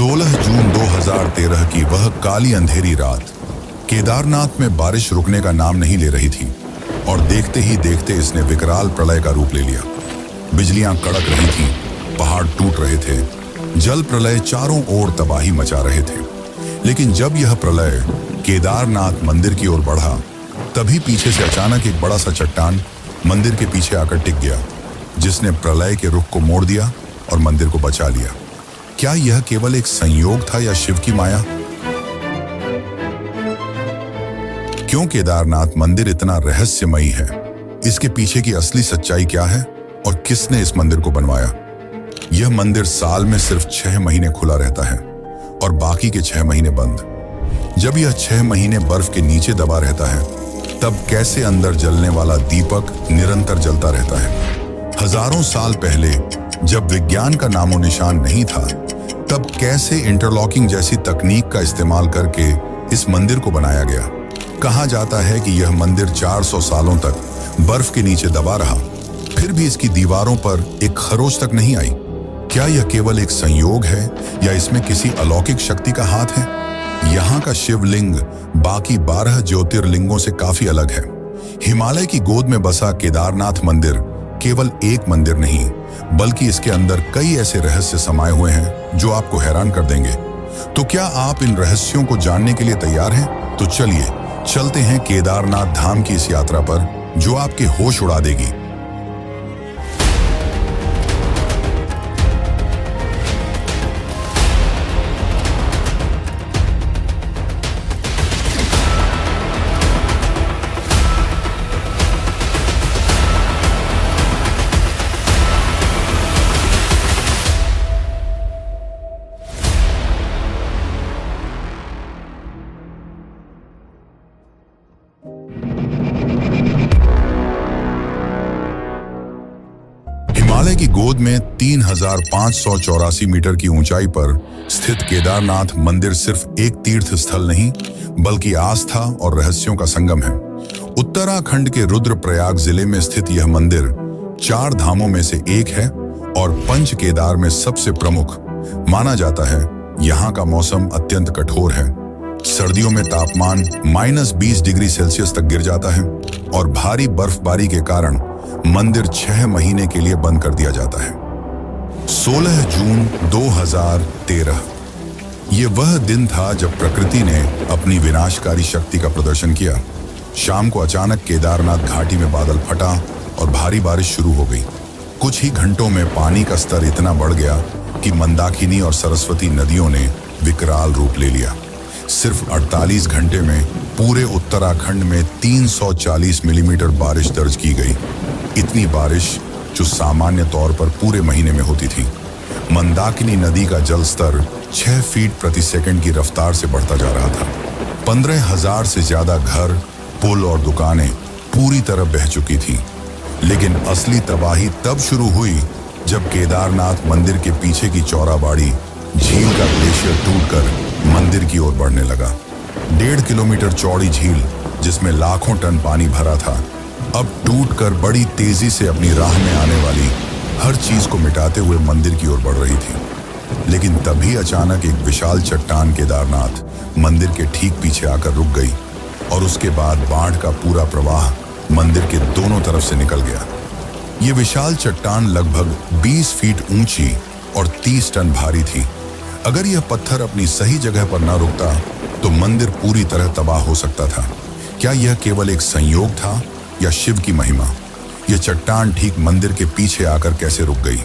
16 जून 2013 की वह काली अंधेरी रात केदारनाथ में बारिश रुकने का नाम नहीं ले रही थी और देखते ही देखते इसने विकराल प्रलय का रूप ले लिया। बिजलियां कड़क रही थीं, पहाड़ टूट रहे थे, जल प्रलय चारों ओर तबाही मचा रहे थे। लेकिन जब यह प्रलय केदारनाथ मंदिर की ओर बढ़ा, तभी पीछे से अचानक एक बड़ा सा चट्टान मंदिर के पीछे आकर टिक गया, जिसने प्रलय के रुख को मोड़ दिया और मंदिर को बचा लिया। क्या यह केवल एक संयोग था या शिव की माया? क्यों केदारनाथ मंदिर इतना रहस्यमयी है? इसके पीछे की असली सच्चाई क्या है और किसने इस मंदिर को बनवाया? यह मंदिर साल में सिर्फ 6 महीने खुला रहता है और बाकी के 6 महीने बंद। जब यह 6 महीने बर्फ के नीचे दबा रहता है, तब कैसे अंदर जलने वाला दीपक निरंतर जलता रहता है? हजारों साल पहले जब विज्ञान का नामो निशान नहीं था, तब कैसे इंटरलॉकिंग जैसी तकनीक का इस्तेमाल करके इस मंदिर को बनाया गया? कहा जाता है कि यह मंदिर 400 सालों तक बर्फ के नीचे दबा रहा, फिर भी इसकी दीवारों पर एक खरोच तक नहीं आई। क्या यह केवल एक संयोग है या इसमें किसी अलौकिक शक्ति का हाथ है? यहाँ का शिवलिंग बाकी 12 ज्योतिर्लिंगों से काफी अलग है। हिमालय की गोद में बसा केदारनाथ मंदिर केवल एक मंदिर नहीं, बल्कि इसके अंदर कई ऐसे रहस्य समाये हुए हैं जो आपको हैरान कर देंगे। तो क्या आप इन रहस्यों को जानने के लिए तैयार हैं? तो चलिए चलते हैं केदारनाथ धाम की इस यात्रा पर, जो आपके होश उड़ा देगी। हिमालय की गोद में 3584 मीटर की ऊंचाई पर स्थित केदारनाथ मंदिर सिर्फ एक तीर्थ स्थल नहीं, बल्कि आस्था और रहस्यों का संगम है। उत्तराखंड के रुद्रप्रयाग जिले में स्थित यह मंदिर 4 धामों में से एक है और पंच केदार में सबसे प्रमुख माना जाता है। यहाँ का मौसम अत्यंत कठोर है। सर्दियों में तापमान -20 डिग्री सेल्सियस तक गिर जाता है और भारी बर्फबारी के कारण मंदिर 6 महीने के लिए बंद कर दिया जाता है। 16 जून 2013 ये वह दिन था जब प्रकृति ने अपनी विनाशकारी शक्ति का प्रदर्शन किया। शाम को अचानक केदारनाथ घाटी में बादल फटा और भारी बारिश शुरू हो गई। कुछ ही घंटों में पानी का स्तर इतना बढ़ गया कि मंदाकिनी और सरस्वती नदियों ने विकराल रूप ले लिया। सिर्फ 48 घंटे में पूरे उत्तराखंड में 340 मिलीमीटर बारिश दर्ज की गई। इतनी बारिश जो सामान्य तौर पर पूरे महीने में होती थी। मंदाकिनी नदी का जल स्तर 6 फीट प्रति सेकंड की रफ्तार से बढ़ता जा रहा था। 15,000 से ज्यादा घर, पुल और दुकानें पूरी तरह बह चुकी थी। लेकिन असली तबाही तब शुरू हुई जब केदारनाथ मंदिर के पीछे की चौराबाड़ी झील का ग्लेशियर टूटकर मंदिर की ओर बढ़ने लगा। 1.5 किलोमीटर चौड़ी झील, जिसमें लाखों टन पानी भरा था, अब टूटकर बड़ी तेजी से अपनी राह में आने वाली हर चीज को मिटाते हुए मंदिर की ओर बढ़ रही थी। लेकिन तभी अचानक एक विशाल चट्टान केदारनाथ मंदिर के ठीक पीछे आकर रुक गई और उसके बाद बाढ़ का पूरा प्रवाह मंदिर के दोनों तरफ से निकल गया। ये विशाल चट्टान लगभग 20 फीट ऊंची और 30 टन भारी थी। अगर यह पत्थर अपनी सही जगह पर न रुकता तो मंदिर पूरी तरह तबाह हो सकता था। क्या यह केवल एक संयोग था या शिव की महिमा? यह चट्टान ठीक मंदिर के पीछे आकर कैसे रुक गई?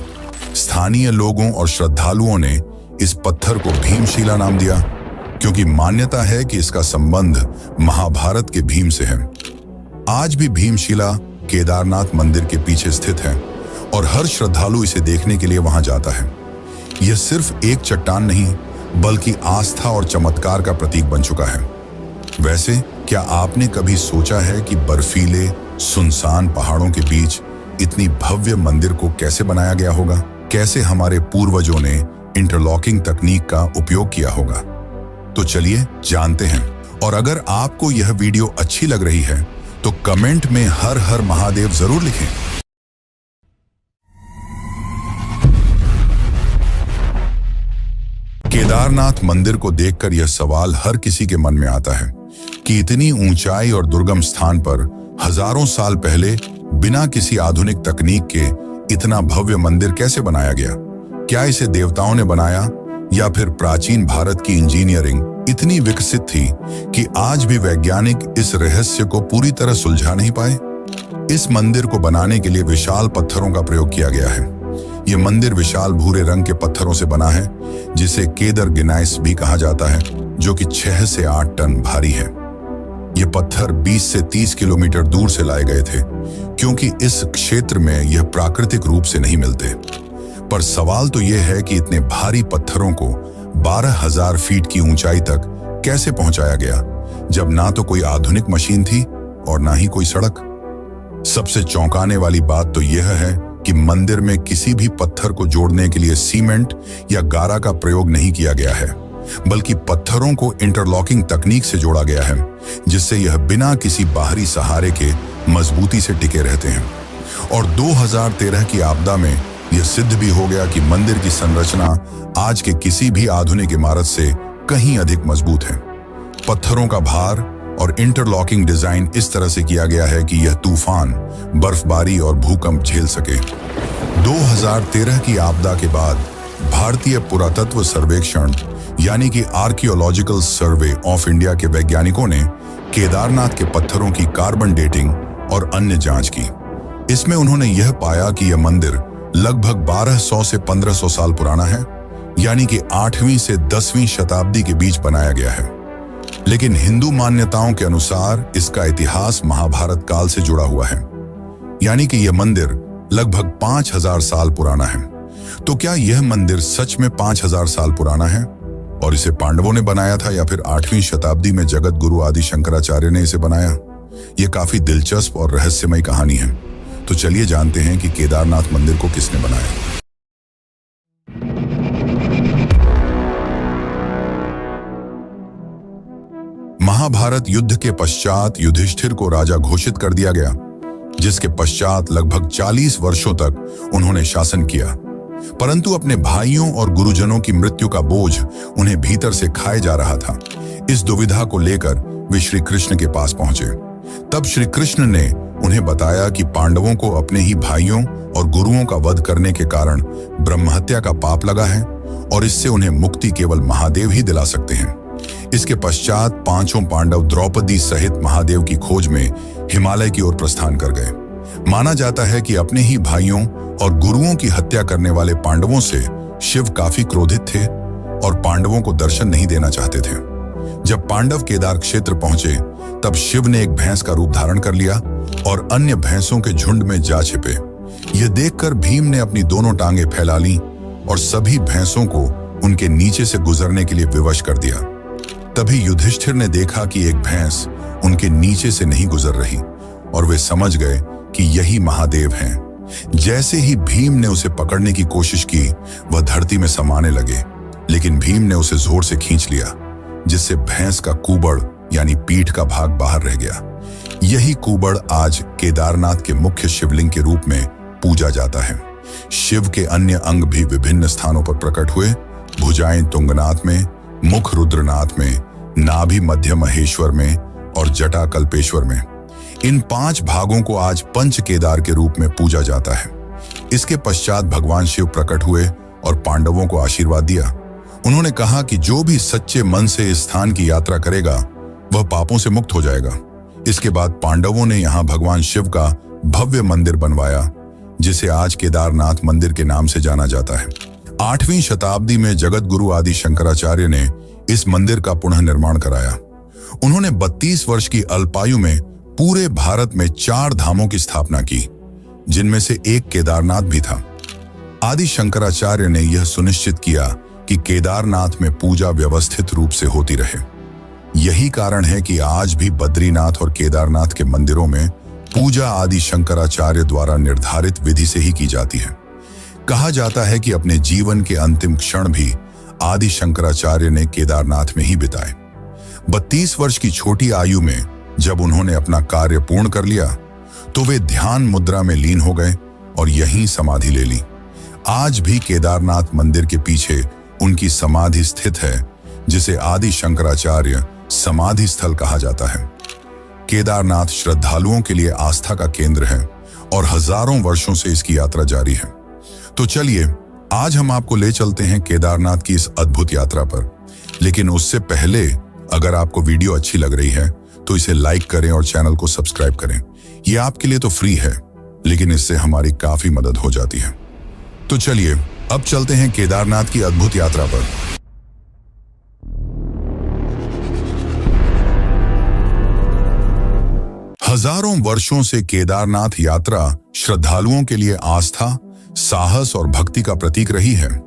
स्थानीय लोगों और श्रद्धालुओं ने इस पत्थर को भीमशिला नाम दिया, क्योंकि मान्यता है कि इसका संबंध महाभारत के भीम से है। आज भी भीमशिला केदारनाथ मंदिर के पीछे स्थित है और हर श्रद्धालु इसे देखने के लिए वहां जाता है। यह सिर्फ एक चट्टान नहीं, बल्कि आस्था और चमत्कार का प्रतीक बन चुका है। वैसे क्या आपने कभी सोचा है कि बर्फीले सुनसान पहाड़ों के बीच इतनी भव्य मंदिर को कैसे बनाया गया होगा? कैसे हमारे पूर्वजों ने इंटरलॉकिंग तकनीक का उपयोग किया होगा? तो चलिए जानते हैं। और अगर आपको यह वीडियो अच्छी लग रही है तो कमेंट में हर हर महादेव जरूर लिखें। केदारनाथ मंदिर को देखकर यह सवाल हर किसी के मन में आता है कि इतनी ऊंचाई और दुर्गम स्थान पर हजारों साल पहले बिना किसी आधुनिक तकनीक के इतना भव्य मंदिर कैसे बनाया गया। क्या इसे देवताओं ने बनाया या फिर प्राचीन भारत की इंजीनियरिंग इतनी विकसित थी कि आज भी वैज्ञानिक इस रहस्य को पूरी तरह सुलझा नहीं पाए। इस मंदिर को बनाने के लिए विशाल पत्थरों का प्रयोग किया गया है। यह मंदिर विशाल भूरे रंग के पत्थरों से बना है, जिसे केदर गिनाइस भी कहा जाता है, जो कि 6 से 8 टन भारी है। ये पत्थर 20 से 30 किलोमीटर दूर से लाए गए थे, क्योंकि इस क्षेत्र में यह प्राकृतिक रूप से नहीं मिलते। पर सवाल तो यह है कि इतने भारी पत्थरों को 12,000 फीट की ऊंचाई तक कैसे पहुंचाया गया, जब ना तो कोई आधुनिक मशीन थी और ना ही कोई सड़क। सबसे चौंकाने वाली बात तो यह है कि मंदिर में किसी भी पत्थर को जोड़ने के लिए सीमेंट या गारा का प्रयोग नहीं किया गया है, बल्कि पत्थरों को इंटरलॉकिंग तकनीक से जोड़ा गया है, जिससे यह बिना किसी बाहरी सहारे के मजबूती से टिके रहते हैं। और 2013 की आपदा में यह सिद्ध भी हो गया कि मंदिर की संरचना आज के किसी भी आधुनिक इमारत से कहीं अधिक मजबूत है। पत्थरों का भार और इंटरलॉकिंग डिजाइन इस तरह से किया गया है कि यह तूफान, बर्फबारी और भूकंप झेल सके। 2013 की आपदा के बाद भारतीय पुरातत्व सर्वेक्षण यानी कि आर्कियोलॉजिकल सर्वे ऑफ इंडिया के वैज्ञानिकों ने केदारनाथ के पत्थरों की कार्बन डेटिंग और अन्य जांच की। इसमें उन्होंने यह पाया कि यह मंदिर लगभग 1200 से 1500 साल पुराना है, यानी कि 8वीं से 10वीं शताब्दी के बीच बनाया गया है। लेकिन हिंदू मान्यताओं के अनुसार इसका इतिहास महाभारत काल से जुड़ा हुआ है, यानी कि यह मंदिर लगभग 5000 साल पुराना है। तो क्या यह मंदिर सच में 5000 साल पुराना है और इसे पांडवों ने बनाया था, या फिर 8वीं शताब्दी में जगत गुरु आदि शंकराचार्य ने इसे बनाया? यह काफी दिलचस्प और रहस्यमय कहानी है। तो चलिए जानते हैं कि केदारनाथ मंदिर को किसने बनाया। महाभारत युद्ध के पश्चात युधिष्ठिर को राजा घोषित कर दिया गया, जिसके पश्चात लगभग 40 वर्षों तक उन्होंने शासन किया। परंतु अपने भाइयों और गुरुजनों की मृत्यु का बोझ उन्हें भीतर से खाए जा रहा था। इस दुविधा को लेकर वे श्री कृष्ण के पास पहुंचे। तब श्री कृष्ण ने उन्हें बताया कि पांडवों को अपने ही भाइयों और गुरुओं का वध करने के कारण ब्रह्महत्या का पाप लगा है और इससे उन्हें मुक्ति केवल महादेव ही दिला सकते हैं। इसके पश्चात पांचों पांडव द्रौपदी सहित महादेव की खोज में हिमालय की ओर प्रस्थान कर गए। माना जाता है कि अपने ही भाइयों और गुरुओं की हत्या करने वाले पांडवों से शिव काफी क्रोधित थे और पांडवों को दर्शन नहीं देना चाहते थे। जब पांडव केदार क्षेत्र पहुंचे, तब शिव ने एक भैंस का रूप धारण कर लिया और अन्य भैंसों के झुंड में जा छिपे। यह देखकर भीम ने अपनी दोनों टांगे फैला ली और सभी भैंसों को उनके नीचे से गुजरने के लिए विवश कर दिया। तभी युधिष्ठिर ने देखा कि एक भैंस उनके नीचे से नहीं गुजर रही और वे समझ गए कि यही महादेव हैं। जैसे ही भीम ने उसे पकड़ने की कोशिश की, वह धरती में समाने लगे, लेकिन भीम ने उसे जोर से खींच लिया, जिससे भैंस का कुबड़ यानी पीठ का भाग बाहर रह गया। यही कुबड़ आज केदारनाथ के मुख्य शिवलिंग के रूप में पूजा जाता है। शिव के अन्य अंग भी विभिन्न स्थानों पर प्रकट हुए। भुजाएं तुंगनाथ में, मुख रुद्रनाथ में, नाभि मध्य महेश्वर में और जटा कल्पेश्वर में। इन 5 भागों को आज पंच केदार के रूप में पूजा जाता है। इसके पश्चात भगवान शिव प्रकट हुए और पांडवों को आशीर्वाद दिया। उन्होंने कहा कि जो भी सच्चे मन से इस स्थान की यात्रा करेगा, वह पापों से मुक्त हो जाएगा। इसके बाद पांडवों ने यहाँ भगवान शिव का भव्य मंदिर बनवाया, जिसे आज केदारनाथ मंदिर के नाम से जाना जाता है। 8वीं शताब्दी में जगत गुरु आदि शंकराचार्य ने इस मंदिर का पुनः निर्माण कराया। उन्होंने 32 वर्ष की अल्पायु में पूरे भारत में 4 धामों की स्थापना की, जिनमें से एक केदारनाथ भी था। आदि शंकराचार्य ने यह सुनिश्चित किया कि केदारनाथ में पूजा व्यवस्थित रूप से होती रहे। यही कारण है कि आज भी बद्रीनाथ और केदारनाथ के मंदिरों में पूजा आदि शंकराचार्य द्वारा निर्धारित विधि से ही की जाती है। कहा जाता है कि अपने जीवन के अंतिम क्षण भी आदि शंकराचार्य ने केदारनाथ में ही बिताए। 32 वर्ष की छोटी आयु में जब उन्होंने अपना कार्य पूर्ण कर लिया, तो वे ध्यान मुद्रा में लीन हो गए और यहीं समाधि ले ली। आज भी केदारनाथ मंदिर के पीछे उनकी समाधि स्थित है, जिसे आदि शंकराचार्य समाधि स्थल कहा जाता है। केदारनाथ श्रद्धालुओं के लिए आस्था का केंद्र है और हजारों वर्षों से इसकी यात्रा जारी है। तो चलिए आज हम आपको ले चलते हैं केदारनाथ की इस अद्भुत यात्रा पर। लेकिन उससे पहले अगर आपको वीडियो अच्छी लग रही है तो इसे लाइक करें और चैनल को सब्सक्राइब करें। यह आपके लिए तो फ्री है, लेकिन इससे हमारी काफी मदद हो जाती है। तो चलिए अब चलते हैं केदारनाथ की अद्भुत यात्रा पर। हजारों वर्षों से केदारनाथ यात्रा श्रद्धालुओं के लिए आस्था, साहस और भक्ति का प्रतीक रही है।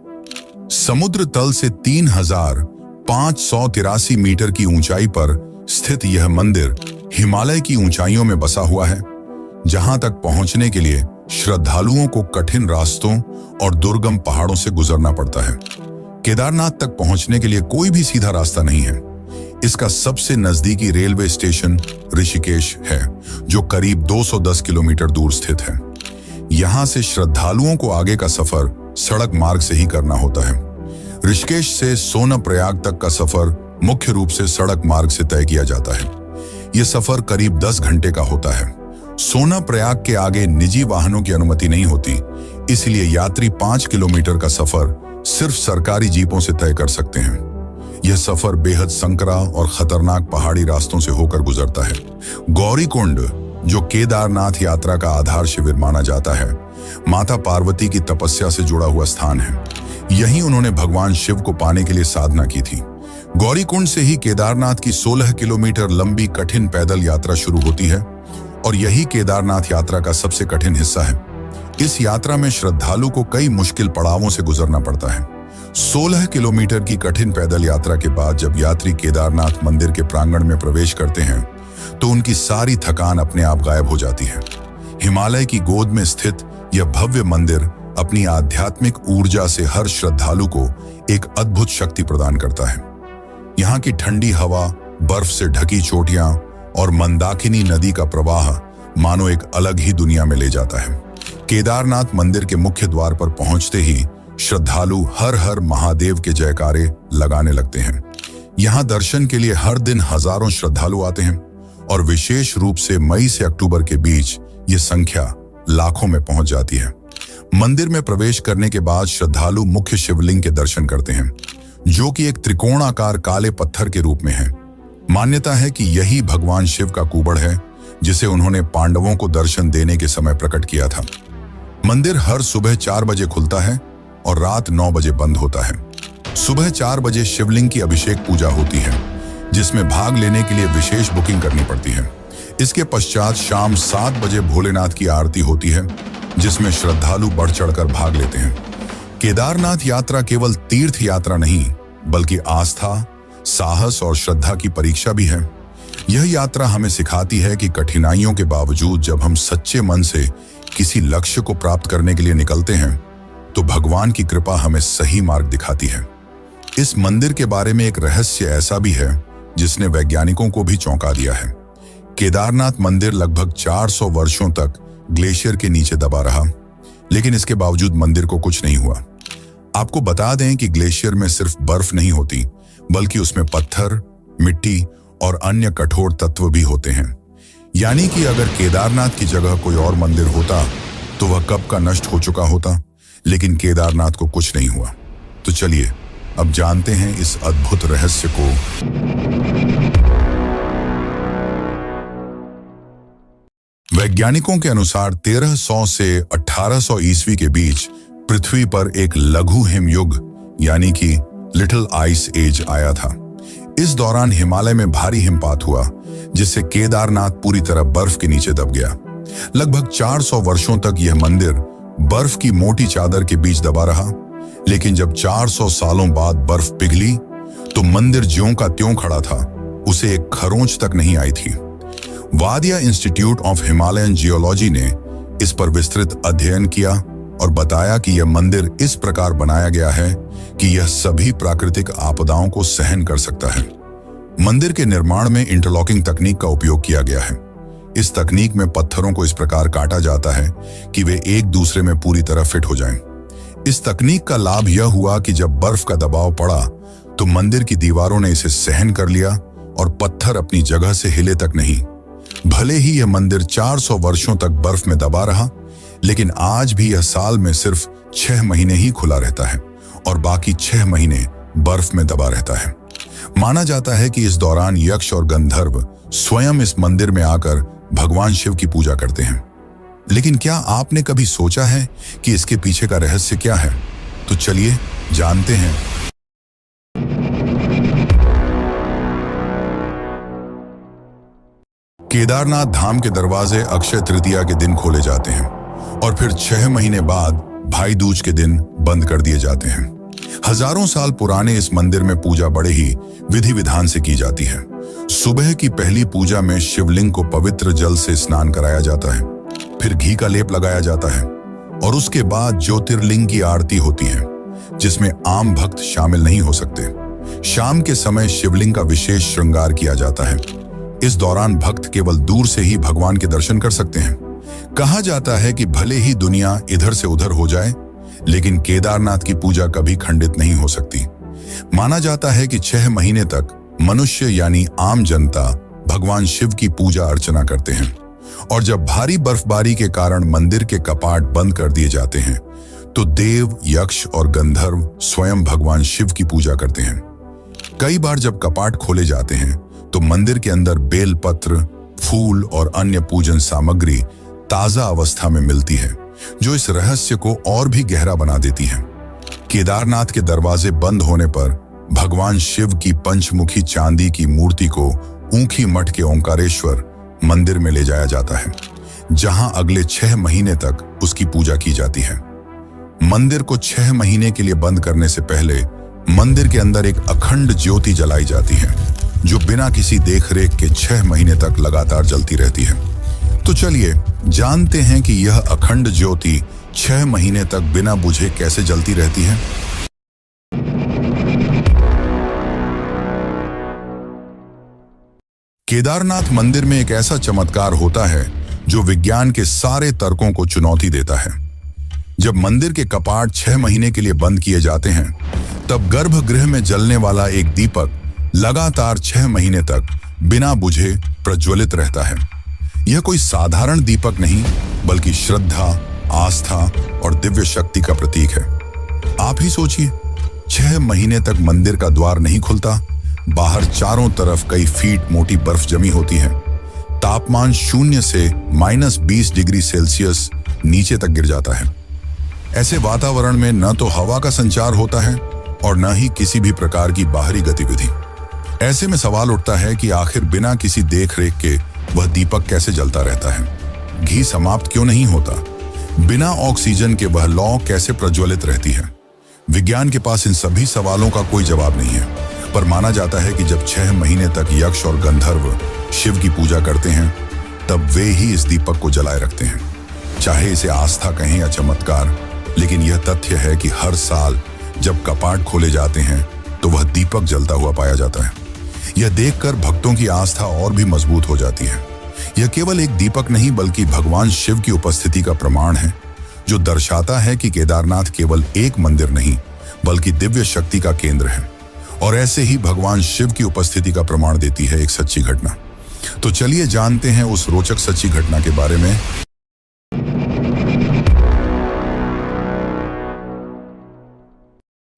समुद्र तल से 3,583 मीटर की ऊंचाई पर स्थित यह मंदिर हिमालय की ऊंचाइयों में बसा हुआ है, जहां तक पहुंचने के लिए श्रद्धालुओं को कठिन रास्तों और दुर्गम पहाड़ों से गुजरना पड़ता है। केदारनाथ तक पहुंचने के लिए कोई भी सीधा रास्ता नहीं है। इसका सबसे नजदीकी रेलवे स्टेशन ऋषिकेश है, जो करीब 210 किलोमीटर दूर स्थित है। यहां से श्रद्धालुओं को आगे का सफर सड़क मार्ग से ही करना होता है। ऋषिकेश से सोनप्रयाग तक का सफर मुख्य रूप से सड़क मार्ग से तय किया जाता है। यह सफर करीब 10 घंटे का होता है। सोनप्रयाग के आगे निजी वाहनों की अनुमति नहीं होती, इसलिए यात्री 5 किलोमीटर का सफर सिर्फ सरकारी जीपों से तय कर सकते हैं। यह सफर बेहद संकरा और खतरनाक पहाड़ी रास्तों से होकर गुजरता है। गौरीकुंड, जो केदारनाथ यात्रा का आधार शिविर माना जाता है, माता पार्वती की तपस्या से जुड़ा हुआ स्थान है। यहीं उन्होंने भगवान शिव को पाने के लिए साधना की थी। गौरीकुंड से ही केदारनाथ की 16 किलोमीटर लंबी कठिन पैदल यात्रा शुरू होती है और यही केदारनाथ यात्रा का सबसे कठिन हिस्सा है। इस यात्रा में श्रद्धालु को कई मुश्किल पड़ावों से गुजरना पड़ता है। 16 किलोमीटर की कठिन पैदल यात्रा के बाद जब यात्री केदारनाथ मंदिर के प्रांगण में प्रवेश करते हैं तो उनकी सारी थकान अपने आप गायब हो जाती है। हिमालय की गोद में स्थित यह भव्य मंदिर अपनी आध्यात्मिक ऊर्जा से हर श्रद्धालु को एक अद्भुत शक्ति प्रदान करता है। यहाँ की ठंडी हवा, बर्फ से ढकी चोटियां और मंदाकिनी नदी का प्रवाह मानो एक अलग ही दुनिया में ले जाता है। केदारनाथ मंदिर के मुख्य द्वार पर पहुंचते ही श्रद्धालु हर हर महादेव के जयकारे लगाने लगते हैं। यहाँ दर्शन के लिए हर दिन हजारों श्रद्धालु आते हैं और विशेष रूप से मई से अक्टूबर के बीच ये संख्या लाखों में पहुंच जाती है। मंदिर में प्रवेश करने के बाद श्रद्धालु मुख्य शिवलिंग के दर्शन करते हैं, जो कि एक त्रिकोणाकार काले पत्थर के रूप में है। मान्यता है कि यही भगवान शिव का कुबड़ है, जिसे उन्होंने पांडवों को दर्शन देने के समय प्रकट किया था। मंदिर हर सुबह 4 बजे खुलता है और रात 9 बजे बंद होता है। सुबह 4 बजे शिवलिंग की अभिषेक पूजा होती है, जिसमें भाग लेने के लिए विशेष बुकिंग करनी पड़ती है। इसके पश्चात शाम 7 बजे भोलेनाथ की आरती होती है, जिसमें श्रद्धालु बढ़ चढ़कर भाग लेते हैं। केदारनाथ यात्रा केवल तीर्थ यात्रा नहीं, बल्कि आस्था, साहस और श्रद्धा की परीक्षा भी है। यह यात्रा हमें सिखाती है कि कठिनाइयों के बावजूद जब हम सच्चे मन से किसी लक्ष्य को प्राप्त करने के लिए निकलते हैं, तो भगवान की कृपा हमें सही मार्ग दिखाती है। इस मंदिर के बारे में एक रहस्य ऐसा भी है जिसने वैज्ञानिकों को भी चौंका दिया है। केदारनाथ मंदिर लगभग 400 वर्षों तक ग्लेशियर के नीचे दबा रहा, लेकिन इसके बावजूद मंदिर को कुछ नहीं हुआ। आपको बता दें कि ग्लेशियर में सिर्फ बर्फ नहीं होती, बल्कि उसमें पत्थर, मिट्टी और अन्य कठोर तत्व भी होते हैं। यानी कि अगर केदारनाथ की जगह कोई और मंदिर होता तो वह कब का नष्ट हो चुका होता, लेकिन केदारनाथ को कुछ नहीं हुआ। तो चलिए अब जानते हैं इस अद्भुत रहस्य को। वैज्ञानिकों के अनुसार 1300 से 1800 ईस्वी के बीच पृथ्वी पर एक लघु हिमयुग यानी कि लिटिल आइस एज आया था। इस दौरान हिमालय में भारी हिमपात हुआ, जिससे केदारनाथ पूरी तरह बर्फ के नीचे दब गया। लगभग 400 वर्षों तक यह मंदिर बर्फ की मोटी चादर के बीच दबा रहा, लेकिन जब 400 सालों बाद बर्फ पिघली तो मंदिर ज्यों का त्यों खड़ा था, उसे एक खरोंच तक नहीं आई थी। वादिया इंस्टीट्यूट ऑफ हिमालयन जियोलॉजी ने इस पर विस्तृत अध्ययन किया और बताया कि यह मंदिर इस प्रकार बनाया गया है कि यह सभी प्राकृतिक आपदाओं को सहन कर सकता है। मंदिर के निर्माण में इंटरलॉकिंग तकनीक का उपयोग किया गया है। इस तकनीक में पत्थरों को इस प्रकार काटा जाता है कि वे एक दूसरे में पूरी तरह फिट हो जाएं। इस तकनीक का लाभ यह हुआ कि जब बर्फ का दबाव पड़ा तो मंदिर की दीवारों ने इसे सहन कर लिया और पत्थर अपनी जगह से हिले तक नहीं। भले ही यह मंदिर 400 वर्षों तक बर्फ में दबा रहा, लेकिन आज भी यह साल में सिर्फ 6 महीने ही खुला रहता है और बाकी 6 महीने बर्फ में दबा रहता है। माना जाता है कि इस दौरान यक्ष और गंधर्व स्वयं इस मंदिर में आकर भगवान शिव की पूजा करते हैं। लेकिन क्या आपने कभी सोचा है कि इसके पीछे का रहस्य क्या है? तो चलिए जानते हैं। केदारनाथ धाम के दरवाजे अक्षय तृतीया के दिन खोले जाते हैं और फिर 6 महीने बाद भाई दूज के दिन बंद कर दिए जाते हैं। हजारों साल पुराने इस मंदिर में पूजा बड़े ही विधि विधान से की जाती है। सुबह की पहली पूजा में शिवलिंग को पवित्र जल से स्नान कराया जाता है, फिर घी का लेप लगाया जाता है और उसके बाद ज्योतिर्लिंग की आरती होती है, जिसमें आम भक्त शामिल नहीं हो सकते। शाम के समय शिवलिंग का विशेष श्रृंगार किया जाता है। इस दौरान भक्त केवल दूर से ही भगवान के दर्शन कर सकते हैं। कहा जाता है कि भले ही दुनिया इधर से उधर हो जाए, लेकिन केदारनाथ की पूजा कभी खंडित नहीं हो सकती। माना जाता है कि 6 महीने तक मनुष्य यानी आम जनता भगवान शिव की पूजा अर्चना करते हैं और जब भारी बर्फबारी के कारण मंदिर के कपाट बंद कर दिए जाते हैं तो देव, यक्ष और गंधर्व स्वयं भगवान शिव की पूजा करते हैं। कई बार जब कपाट खोले जाते हैं तो मंदिर के अंदर बेलपत्र, फूल और अन्य पूजन सामग्री ताजा अवस्था में मिलती है, जो इस रहस्य को और भी गहरा बना देती है। केदारनाथ के दरवाजे बंद होने पर भगवान शिव की पंचमुखी चांदी की मूर्ति को ऊखी मठ के ओंकारेश्वर मंदिर में ले जाया जाता है, जहां अगले 6 महीने तक उसकी पूजा की जाती है। मंदिर को 6 महीने के लिए बंद करने से पहले मंदिर के अंदर एक अखंड ज्योति जलाई जाती है, जो बिना किसी देखरेख के 6 महीने तक लगातार जलती रहती है। तो चलिए जानते हैं कि यह अखंड ज्योति 6 महीने तक बिना बुझे कैसे जलती रहती है। केदारनाथ मंदिर में एक ऐसा चमत्कार होता है जो विज्ञान के सारे तर्कों को चुनौती देता है। जब मंदिर के कपाट 6 महीने के लिए बंद किए जाते हैं, तब गर्भगृह में जलने वाला एक दीपक लगातार 6 महीने तक बिना बुझे प्रज्वलित रहता है। यह कोई साधारण दीपक नहीं, बल्कि श्रद्धा, आस्था और दिव्य शक्ति का प्रतीक है। आप ही सोचिए, 6 महीने तक मंदिर का द्वार नहीं खुलता, बाहर चारों तरफ कई फीट मोटी बर्फ जमी होती है, तापमान 0 से -20 डिग्री सेल्सियस नीचे तक गिर जाता है। ऐसे वातावरण में न तो हवा का संचार होता है और न ही किसी भी प्रकार की बाहरी गतिविधि। ऐसे में सवाल उठता है कि आखिर बिना किसी देखरेख के वह दीपक कैसे जलता रहता है? घी समाप्त क्यों नहीं होता? बिना ऑक्सीजन के वह लौ कैसे प्रज्वलित रहती है? विज्ञान के पास इन सभी सवालों का कोई जवाब नहीं है, पर माना जाता है कि जब 6 महीने तक यक्ष और गंधर्व शिव की पूजा करते हैं, तब वे ही इस दीपक को जलाए रखते हैं। चाहे इसे आस्था कहें या चमत्कार, लेकिन यह तथ्य है कि हर साल जब कपाट खोले जाते हैं तो वह दीपक जलता हुआ पाया जाता है। यह देखकर भक्तों की आस्था और भी मजबूत हो जाती है। यह केवल एक दीपक नहीं, बल्कि भगवान शिव की उपस्थिति का प्रमाण है, जो दर्शाता है कि केदारनाथ केवल एक मंदिर नहीं, बल्कि दिव्य शक्ति का केंद्र है। और ऐसे ही भगवान शिव की उपस्थिति का प्रमाण देती है एक सच्ची घटना। तो चलिए जानते हैं उस रोचक सच्ची घटना के बारे में।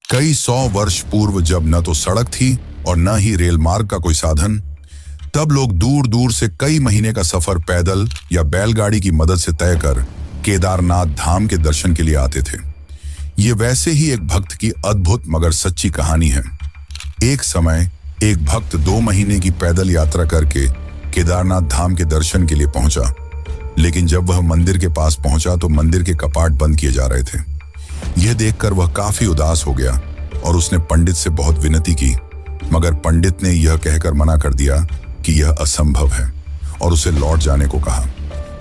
कई 100 वर्ष पूर्व, जब न तो सड़क थी और न ही रेल मार्ग का कोई साधन, तब लोग दूर दूर से कई महीने का सफर पैदल या बैलगाड़ी की मदद से तय कर केदारनाथ धाम के दर्शन के लिए आते थे। ये वैसे ही एक भक्त की अद्भुत मगर सच्ची कहानी है। एक समय एक भक्त 2 महीने की पैदल यात्रा करके केदारनाथ धाम के दर्शन के लिए पहुंचा, लेकिन जब वह मंदिर के पास पहुंचा तो मंदिर के कपाट बंद किए जा रहे थे। यह देखकर वह काफी उदास हो गया और उसने पंडित से बहुत विनती की, मगर पंडित ने यह कहकर मना कर दिया कि यह असंभव है और उसे लौट जाने को कहा।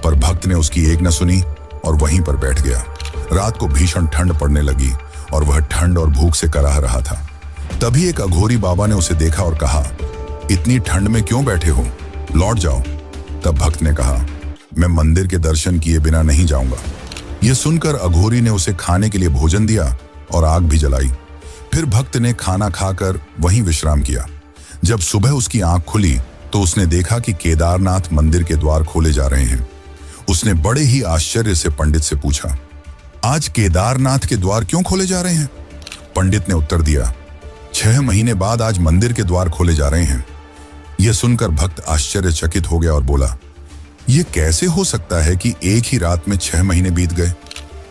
पर भक्त ने उसकी एक न सुनी और वहीं पर बैठ गया। रात को भीषण ठंड पड़ने लगी और वह ठंड और भूख से कराह रहा था। तभी एक अघोरी बाबा ने उसे देखा और कहा, इतनी ठंड में क्यों बैठे हो, लौट जाओ। तब भक्त ने कहा, मैं मंदिर के दर्शन किए बिना नहीं जाऊंगा। यह सुनकर अघोरी ने उसे खाने के लिए भोजन दिया और आग भी जलाई। फिर भक्त ने खाना खाकर वहीं विश्राम किया। जब सुबह उसकी आंख खुली तो उसने देखा कि केदारनाथ मंदिर के द्वार खोले जा रहे हैं। उसने बड़े ही आश्चर्य से पंडित से पूछा, आज केदारनाथ के द्वार क्यों खोले जा रहे हैं? पंडित ने उत्तर दिया, 6 महीने बाद आज मंदिर के द्वार खोले जा रहे हैं। यह सुनकर भक्त आश्चर्यचकित हो गया और बोला, यह कैसे हो सकता है कि एक ही रात में 6 महीने बीत गए?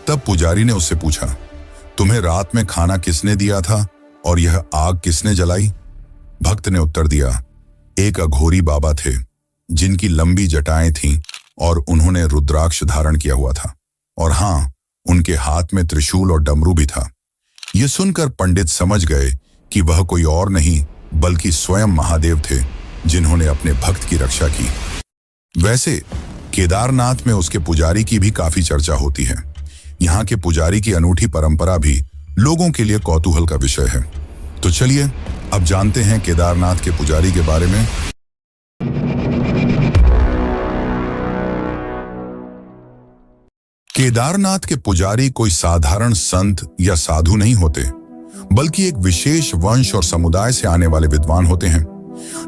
तब पुजारी ने उससे पूछा, तुम्हें रात में खाना किसने दिया था और यह आग किसने जलाई? भक्त ने उत्तर दिया, एक अघोरी बाबा थे जिनकी लंबी जटाएं थीं और उन्होंने रुद्राक्ष धारण किया हुआ था, और हां, उनके हाथ में त्रिशूल और डमरू भी था। यह सुनकर पंडित समझ गए कि वह कोई और नहीं बल्कि स्वयं महादेव थे जिन्होंने अपने भक्त की रक्षा की। वैसे केदारनाथ में उसके पुजारी की भी काफी चर्चा होती है। यहाँ के पुजारी की अनूठी परंपरा भी लोगों के लिए कौतूहल का विषय है। तो चलिए अब जानते हैं केदारनाथ के पुजारी के बारे में। केदारनाथ के पुजारी कोई साधारण संत या साधु नहीं होते, बल्कि एक विशेष वंश और समुदाय से आने वाले विद्वान होते हैं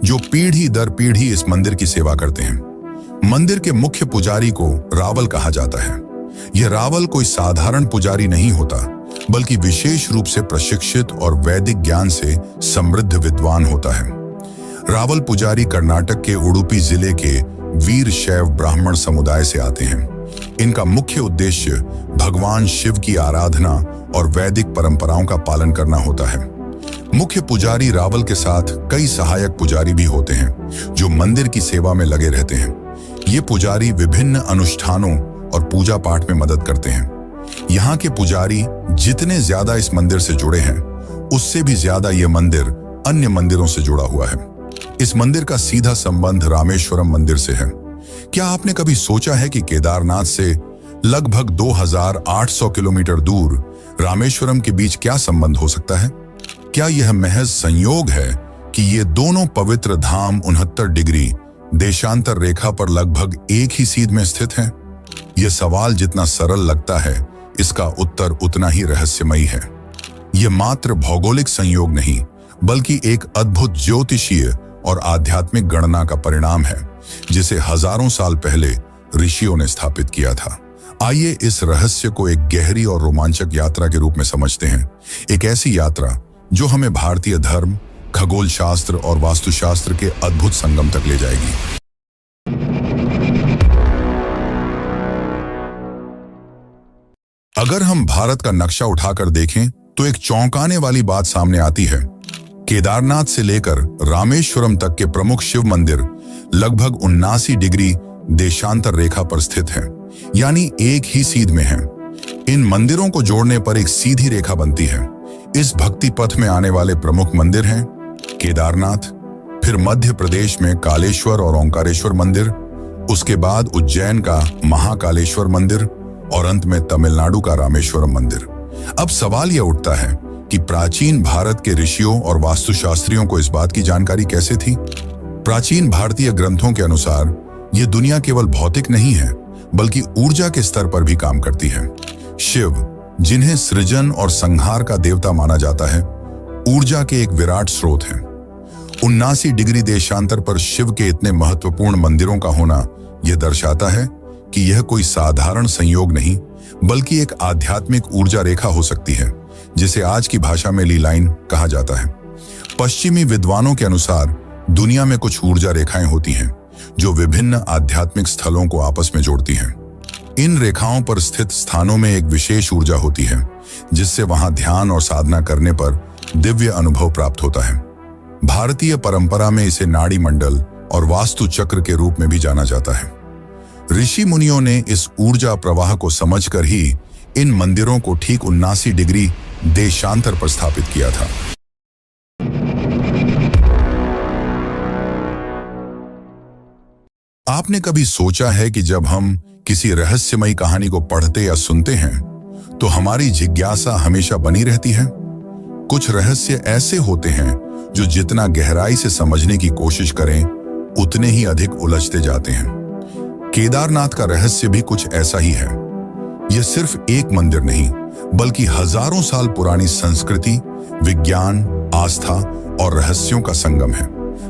जो पीढ़ी दर पीढ़ी इस मंदिर की सेवा करते हैं। मंदिर के मुख्य पुजारी को रावल कहा जाता है। यह रावल कोई साधारण पुजारी नहीं होता, बल्कि विशेष रूप से प्रशिक्षित और वैदिक ज्ञान से समृद्ध विद्वान होता है। रावल पुजारी कर्नाटक के उडुपी जिले के वीर शैव ब्राह्मण समुदाय से आते हैं। इनका मुख्य उद्देश्य भगवान शिव की आराधना और वैदिक परंपराओं का पालन करना होता है। मुख्य पुजारी रावल के साथ कई सहायक पुजारी भी होते हैं जो मंदिर की सेवा में लगे रहते हैं। ये पुजारी विभिन्न अनुष्ठानों और पूजा पाठ में मदद करते हैं। यहाँ के पुजारी जितने ज्यादा इस मंदिर से जुड़े हैं, उससे भी ज्यादा ये मंदिर अन्य मंदिरों से जुड़ा हुआ है। इस मंदिर का सीधा संबंध रामेश्वरम मंदिर से है। क्या आपने कभी सोचा है कि केदारनाथ से लगभग 2800 किलोमीटर दूर रामेश्वरम के बीच क्या संबंध हो सकता है? क्या यह महज संयोग है कि ये दोनों पवित्र धाम 69 डिग्री देशांतर रेखा पर लगभग एक ही सीध में स्थित हैं? यह सवाल जितना सरल लगता है, इसका उत्तर उतना ही रहस्यमयी है। यह मात्र भौगोलिक संयोग नहीं, बल्कि एक अद्भुत ज्योतिषीय और आध्यात्मिक गणना का परिणाम है, जिसे हजारों साल पहले ऋषियों ने स्थापित किया था। आइए इस रहस्य को एक गहरी और रोमांचक यात्रा के रूप में समझते हैं। एक ऐसी यात्रा जो हमें भारतीय धर्म, खगोल शास्त्र और वास्तुशास्त्र के अद्भुत संगम तक ले जाएगी। अगर हम भारत का नक्शा उठाकर देखें तो एक चौंकाने वाली बात सामने आती है। केदारनाथ से लेकर रामेश्वरम तक के प्रमुख शिव मंदिर लगभग 79 डिग्री देशांतर रेखा पर स्थित हैं, यानी एक ही सीध में हैं। इन मंदिरों को जोड़ने पर एक सीधी रेखा बनती है। इस भक्ति पथ में आने वाले प्रमुख मंदिर हैं केदारनाथ, फिर मध्य प्रदेश में कालेश्वर और ओंकारेश्वर मंदिर, उसके बाद उज्जैन का महाकालेश्वर मंदिर और अंत में तमिलनाडु का रामेश्वरम मंदिर। अब सवाल यह उठता है कि प्राचीन भारत के ऋषियों और वास्तुशास्त्रियों को इस बात की जानकारी कैसे थी? प्राचीन भारतीय ग्रंथों के अनुसार यह दुनिया केवल भौतिक नहीं है, बल्कि ऊर्जा के स्तर पर भी काम करती है। शिव, जिन्हें सृजन और संहार का देवता माना जाता है, ऊर्जा के एक विराट स्रोत हैं। 79 डिग्री देशांतर पर शिव के इतने महत्वपूर्ण मंदिरों का होना यह दर्शाता है कि यह कोई साधारण संयोग नहीं, बल्कि एक आध्यात्मिक ऊर्जा रेखा हो सकती है, जिसे आज की भाषा में ली लाइन कहा जाता है। पश्चिमी विद्वानों के अनुसार दुनिया में कुछ ऊर्जा रेखाएं होती हैं जो विभिन्न आध्यात्मिक स्थलों को आपस में जोड़ती हैं। इन रेखाओं पर स्थित स्थानों में एक विशेष ऊर्जा होती है, जिससे वहां ध्यान और साधना करने पर दिव्य अनुभव प्राप्त होता है। भारतीय परंपरा में इसे नाड़ी मंडल और वास्तु चक्र के रूप में भी जाना जाता है। ऋषि मुनियों ने इस ऊर्जा प्रवाह को समझकर ही इन मंदिरों को ठीक 79 डिग्री देशांतर पर स्थापित किया था। आपने कभी सोचा है कि जब हम किसी रहस्यमयी कहानी को पढ़ते या सुनते हैं तो हमारी जिज्ञासा हमेशा बनी रहती है? कुछ रहस्य ऐसे होते हैं जो जितना गहराई से समझने की कोशिश करें, उतने ही अधिक उलझते जाते हैं। केदारनाथ का रहस्य भी कुछ ऐसा ही है। यह सिर्फ एक मंदिर नहीं, बल्कि हजारों साल पुरानी संस्कृति, विज्ञान, आस्था और रहस्यों का संगम है।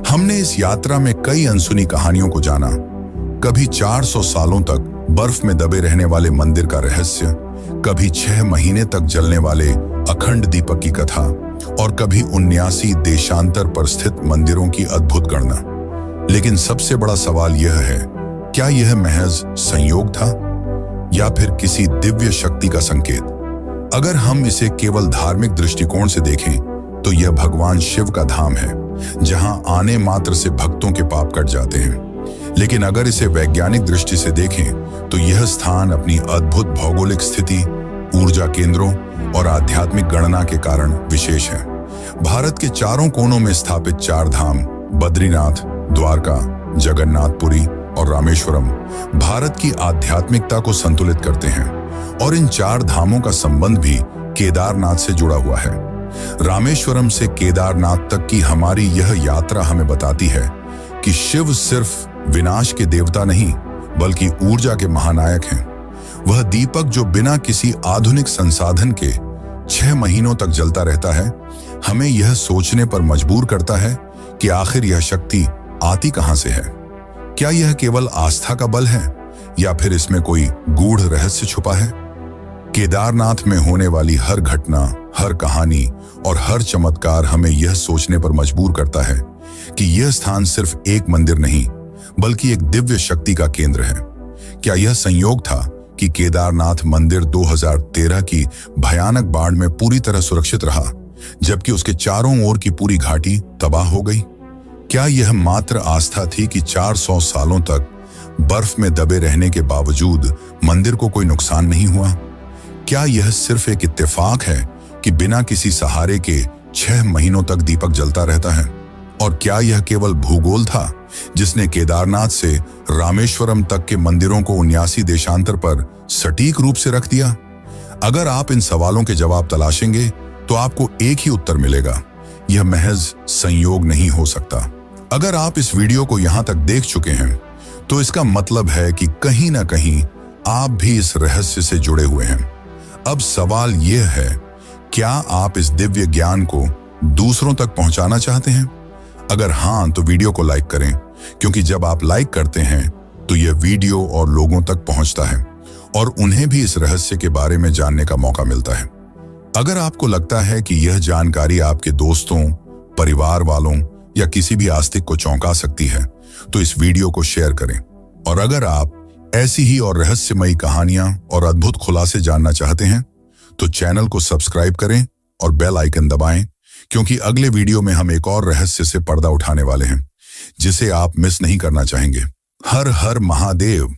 हमने इस यात्रा में कई अनसुनी कहानियों को जाना। कभी 400 सालों तक बर्फ में दबे रहने वाले मंदिर का रहस्य, कभी 6 महीने तक जलने वाले अखंड दीपक की कथा, और कभी 79 देशांतर पर स्थित मंदिरों की अद्भुत गणना। लेकिन सबसे बड़ा सवाल यह है, क्या यह महज संयोग था या फिर किसी दिव्य शक्ति का संकेत? अगर हम इसे केवल धार्मिक दृष्टिकोण से देखें तो यह भगवान शिव का धाम है, जहां आने मात्र से भक्तों के पाप कट जाते हैं। लेकिन अगर इसे वैज्ञानिक दृष्टि से देखें तो यह स्थान अपनी अद्भुत भौगोलिक स्थिति, ऊर्जा केंद्रों और आध्यात्मिक गणना के कारण विशेष है। भारत के चारों कोनों में स्थापित 4 धाम, बद्रीनाथ, द्वारका, जगन्नाथपुरी और रामेश्वरम, भारत की आध्यात्मिकता को संतुलित करते हैं। और इन 4 धामों का संबंध भी केदारनाथ से जुड़ा हुआ है। रामेश्वरम से केदारनाथ तक की हमारी यह यात्रा हमें बताती है कि शिव सिर्फ विनाश के देवता नहीं, बल्कि ऊर्जा के महानायक हैं। वह दीपक जो बिना किसी आधुनिक संसाधन के 6 महीनों तक जलता रहता है, हमें यह सोचने पर मजबूर करता है कि आखिर यह शक्ति आती कहां से है। क्या यह केवल आस्था का बल है या फिर इसमें कोई गूढ़ रहस्य छुपा है? केदारनाथ में होने वाली हर घटना, हर कहानी और हर चमत्कार हमें यह सोचने पर मजबूर करता है कि यह स्थान सिर्फ एक मंदिर नहीं, बल्कि एक दिव्य शक्ति का केंद्र है। क्या यह संयोग था कि केदारनाथ मंदिर 2013 की भयानक बाढ़ में पूरी तरह सुरक्षित रहा, जबकि उसके चारों ओर की पूरी घाटी तबाह हो गई? क्या यह मात्र आस्था थी कि 400 सालों तक बर्फ में दबे रहने के बावजूद मंदिर को कोई नुकसान नहीं हुआ? क्या यह सिर्फ एक इत्तेफाक है कि बिना किसी सहारे के 6 महीनों तक दीपक जलता रहता है? और क्या यह केवल भूगोल था जिसने केदारनाथ से रामेश्वरम तक के मंदिरों को 79 देशांतर पर सटीक रूप से रख दिया? अगर आप इन सवालों के जवाब तलाशेंगे तो आपको एक ही उत्तर मिलेगा, यह महज संयोग नहीं हो सकता। अगर आप इस वीडियो को यहां तक देख चुके हैं तो इसका मतलब है कि कहीं ना कहीं आप भी इस रहस्य से जुड़े हुए हैं। अब सवाल यह है, क्या आप इस दिव्य ज्ञान को दूसरों तक पहुंचाना चाहते हैं? अगर हां, तो वीडियो को लाइक करें, क्योंकि जब आप लाइक करते हैं तो यह वीडियो और लोगों तक पहुंचता है और उन्हें भी इस रहस्य के बारे में जानने का मौका मिलता है। अगर आपको लगता है कि यह जानकारी आपके दोस्तों, परिवार वालों या किसी भी आस्तिक को चौंका सकती है, तो इस वीडियो को शेयर करें। और अगर आप ऐसी ही और रहस्यमयी कहानियां और अद्भुत खुलासे जानना चाहते हैं तो चैनल को सब्सक्राइब करें और बेल आइकन दबाएं, क्योंकि अगले वीडियो में हम एक और रहस्य से पर्दा उठाने वाले हैं जिसे आप मिस नहीं करना चाहेंगे। हर हर महादेव।